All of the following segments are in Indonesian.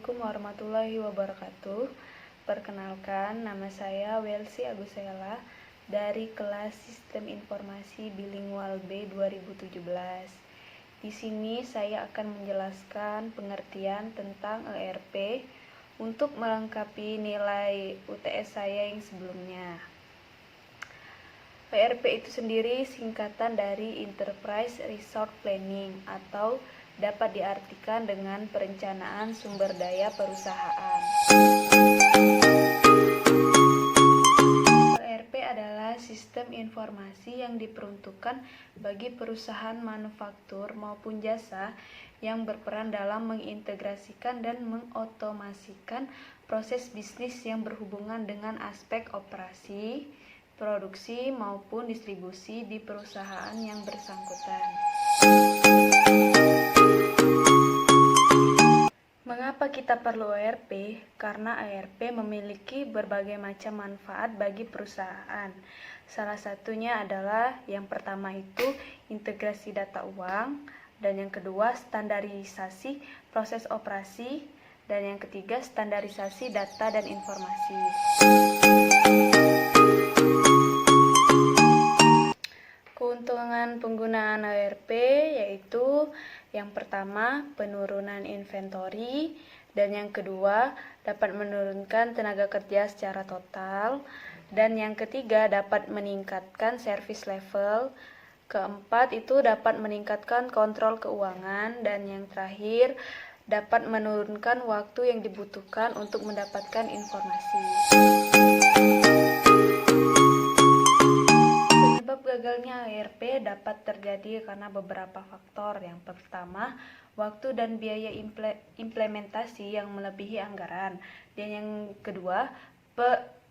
Assalamualaikum warahmatullahi wabarakatuh. Perkenalkan, nama saya Welsi Agusela dari kelas Sistem Informasi Bilingual B 2017. Di sini saya akan menjelaskan pengertian tentang ERP untuk melengkapi nilai UTS saya yang sebelumnya. ERP itu sendiri singkatan dari Enterprise Resource Planning atau dapat diartikan dengan perencanaan sumber daya perusahaan. ERP adalah sistem informasi yang diperuntukkan bagi perusahaan manufaktur maupun jasa yang berperan dalam mengintegrasikan dan mengotomasikan proses bisnis yang berhubungan dengan aspek operasi, produksi maupun distribusi di perusahaan yang bersangkutan. Mengapa kita perlu ERP? Karena ERP memiliki berbagai macam manfaat bagi perusahaan. Salah satunya adalah yang pertama itu integrasi data uang, dan yang kedua standarisasi proses operasi, dan yang ketiga standarisasi data dan informasi. Keuntungan penggunaan ERP yaitu yang pertama penurunan inventory, dan yang kedua dapat menurunkan tenaga kerja secara total, dan yang ketiga dapat meningkatkan service level, keempat itu dapat meningkatkan kontrol keuangan, dan yang terakhir dapat menurunkan waktu yang dibutuhkan untuk mendapatkan informasi. Gagalnya ERP dapat terjadi karena beberapa faktor. Yang pertama, waktu dan biaya implementasi yang melebihi anggaran. Dan yang kedua,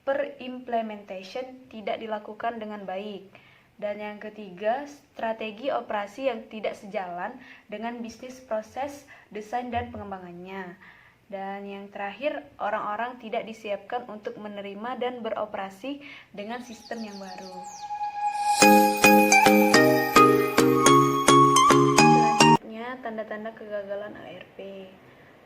per-implementation tidak dilakukan dengan baik. Dan yang ketiga, strategi operasi yang tidak sejalan dengan bisnis proses, desain, dan pengembangannya. Dan yang terakhir, orang-orang tidak disiapkan untuk menerima dan beroperasi dengan sistem yang baru. Selanjutnya, tanda-tanda kegagalan ERP.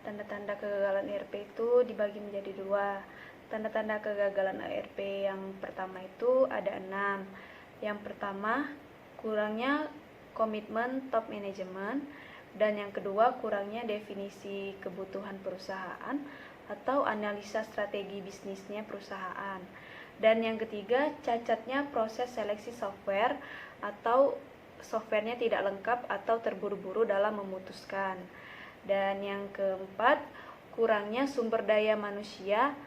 Tanda-tanda kegagalan ERP itu dibagi menjadi dua. Tanda-tanda kegagalan ERP yang pertama itu ada 6. Yang pertama, kurangnya komitmen top management, dan yang kedua, kurangnya definisi kebutuhan perusahaan atau analisa strategi bisnisnya perusahaan. Dan yang ketiga, cacatnya proses seleksi software atau softwarenya tidak lengkap atau terburu-buru dalam memutuskan. Dan yang keempat, kurangnya sumber daya manusia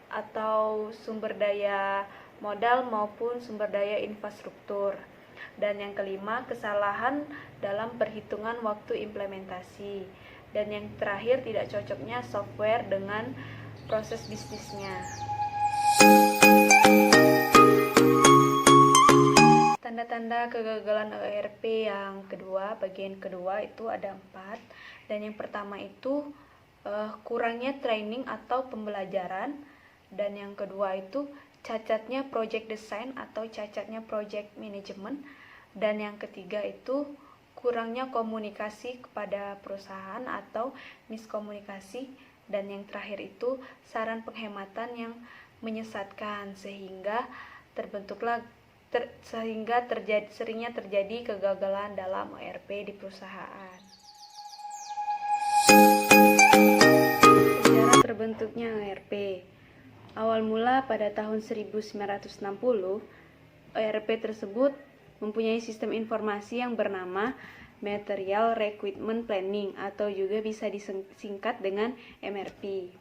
atau sumber daya modal maupun sumber daya infrastruktur. Dan yang kelima, kesalahan dalam perhitungan waktu implementasi. Dan yang terakhir, tidak cocoknya software dengan proses bisnisnya. Tanda-tanda kegagalan ERP yang kedua, bagian kedua itu ada 4. Dan yang pertama itu kurangnya training atau pembelajaran. Dan yang kedua itu cacatnya project design atau cacatnya project management. Dan yang ketiga itu kurangnya komunikasi kepada perusahaan atau miskomunikasi. Dan yang terakhir itu saran penghematan yang menyesatkan sehingga seringnya terjadi kegagalan dalam ERP di perusahaan. Sejarah terbentuknya ERP. Awal mula pada tahun 1960, ERP tersebut mempunyai sistem informasi yang bernama Material Requirement Planning atau juga bisa disingkat dengan MRP.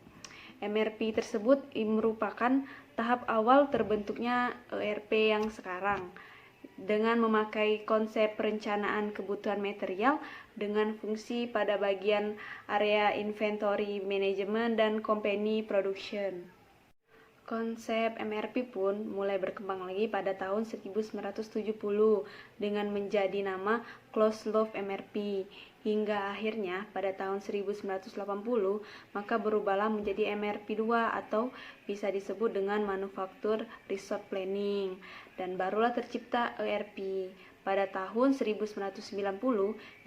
MRP tersebut merupakan tahap awal terbentuknya ERP yang sekarang dengan memakai konsep perencanaan kebutuhan material dengan fungsi pada bagian area inventory management dan company production. Konsep MRP pun mulai berkembang lagi pada tahun 1970 dengan menjadi nama Closed Loop MRP hingga akhirnya pada tahun 1980 maka berubahlah menjadi MRP 2 atau bisa disebut dengan Manufacture Resource Planning, dan barulah tercipta ERP pada tahun 1990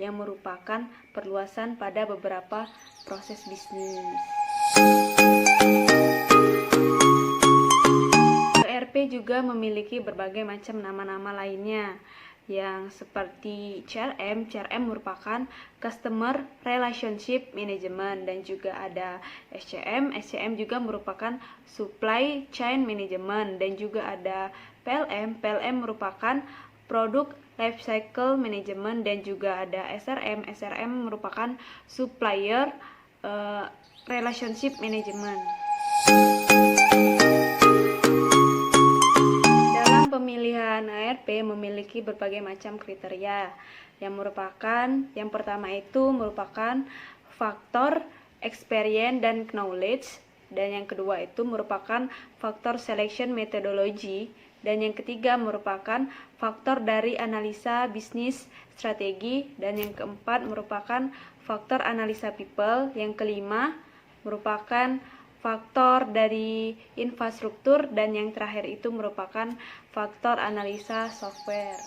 yang merupakan perluasan pada beberapa proses bisnis. ERP juga memiliki berbagai macam nama-nama lainnya yang seperti CRM. CRM merupakan Customer Relationship Management, dan juga ada SCM. SCM juga merupakan Supply Chain Management, dan juga ada PLM. PLM merupakan Product Lifecycle Management, dan juga ada SRM. SRM merupakan Supplier Relationship Management. Pemilihan ERP memiliki berbagai macam kriteria yang pertama itu merupakan faktor experience dan knowledge, dan yang kedua itu merupakan faktor selection methodology, dan yang ketiga merupakan faktor dari analisa bisnis strategi, dan yang keempat merupakan faktor analisa people, yang kelima merupakan faktor dari infrastruktur, dan yang terakhir itu merupakan faktor analisa software.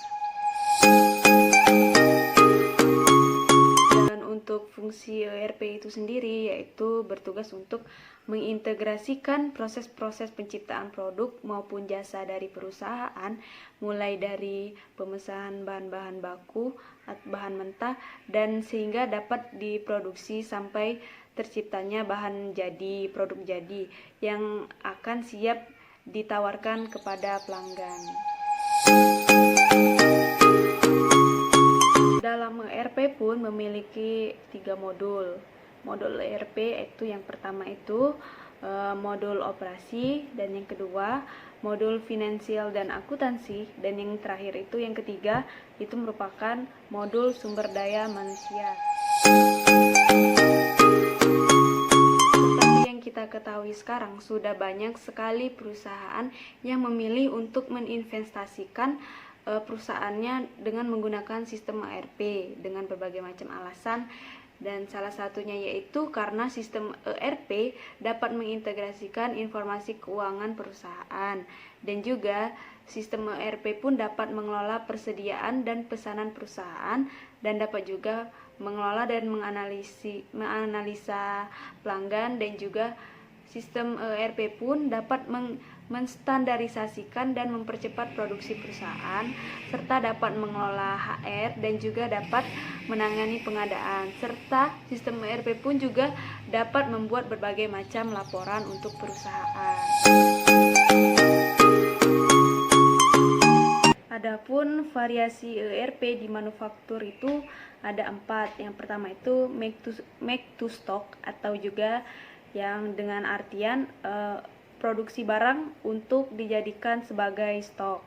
Dan untuk fungsi ERP itu sendiri yaitu bertugas untuk mengintegrasikan proses-proses penciptaan produk maupun jasa dari perusahaan, mulai dari pemesanan bahan-bahan baku atau bahan mentah, dan sehingga dapat diproduksi sampai terciptanya bahan jadi, produk jadi yang akan siap ditawarkan kepada pelanggan. Dalam ERP pun memiliki 3 modul. Modul ERP itu yang pertama itu modul operasi, dan yang kedua modul finansial dan akuntansi, dan yang terakhir itu yang ketiga itu merupakan modul sumber daya manusia. Kita ketahui sekarang sudah banyak sekali perusahaan yang memilih untuk meninvestasikan perusahaannya dengan menggunakan sistem ERP dengan berbagai macam alasan, dan salah satunya yaitu karena sistem ERP dapat mengintegrasikan informasi keuangan perusahaan, dan juga sistem ERP pun dapat mengelola persediaan dan pesanan perusahaan, dan dapat juga mengelola dan menganalisa pelanggan, dan juga sistem ERP pun dapat menstandarisasikan dan mempercepat produksi perusahaan, serta dapat mengelola HR, dan juga dapat menangani pengadaan, serta sistem ERP pun juga dapat membuat berbagai macam laporan untuk perusahaan. Adapun variasi ERP di manufaktur itu ada 4. Yang pertama itu make to stock, atau juga yang dengan artian produksi barang untuk dijadikan sebagai stok.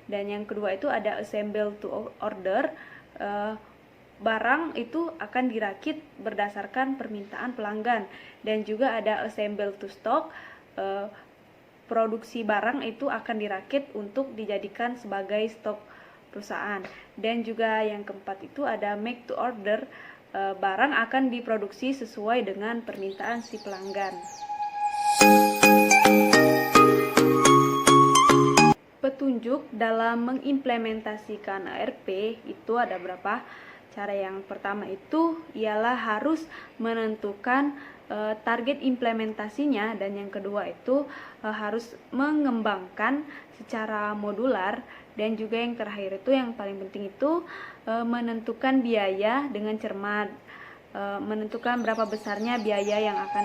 Dan yang kedua itu ada assemble to order, barang itu akan dirakit berdasarkan permintaan pelanggan. Dan juga ada assemble to stock, produksi barang itu akan dirakit untuk dijadikan sebagai stok perusahaan. Dan juga yang keempat itu ada make to order, barang akan diproduksi sesuai dengan permintaan si pelanggan. Petunjuk dalam mengimplementasikan ERP itu ada berapa cara. Yang pertama itu ialah harus menentukan target implementasinya, dan yang kedua itu harus mengembangkan secara modular, dan juga yang terakhir itu yang paling penting itu menentukan biaya dengan cermat, menentukan berapa besarnya biaya yang akan.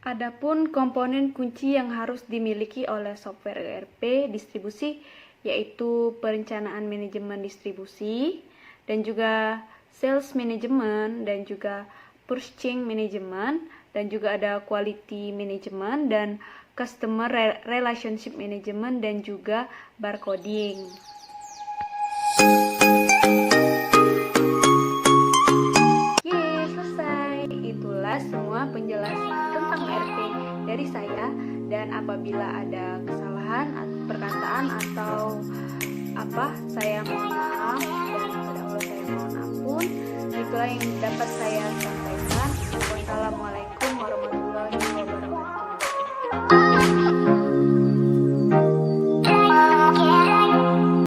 Adapun komponen kunci yang harus dimiliki oleh software ERP distribusi yaitu perencanaan manajemen distribusi, dan juga sales management, dan juga purchasing management, dan juga ada quality management, dan customer relationship management, dan juga barcoding. Selesai. Itulah semua penjelasan tentang ERP dari saya, dan apabila ada kesalahan perkataan atau saya mohon maaf, dan kepada Allah saya mohon ampun. Itulah yang dapat saya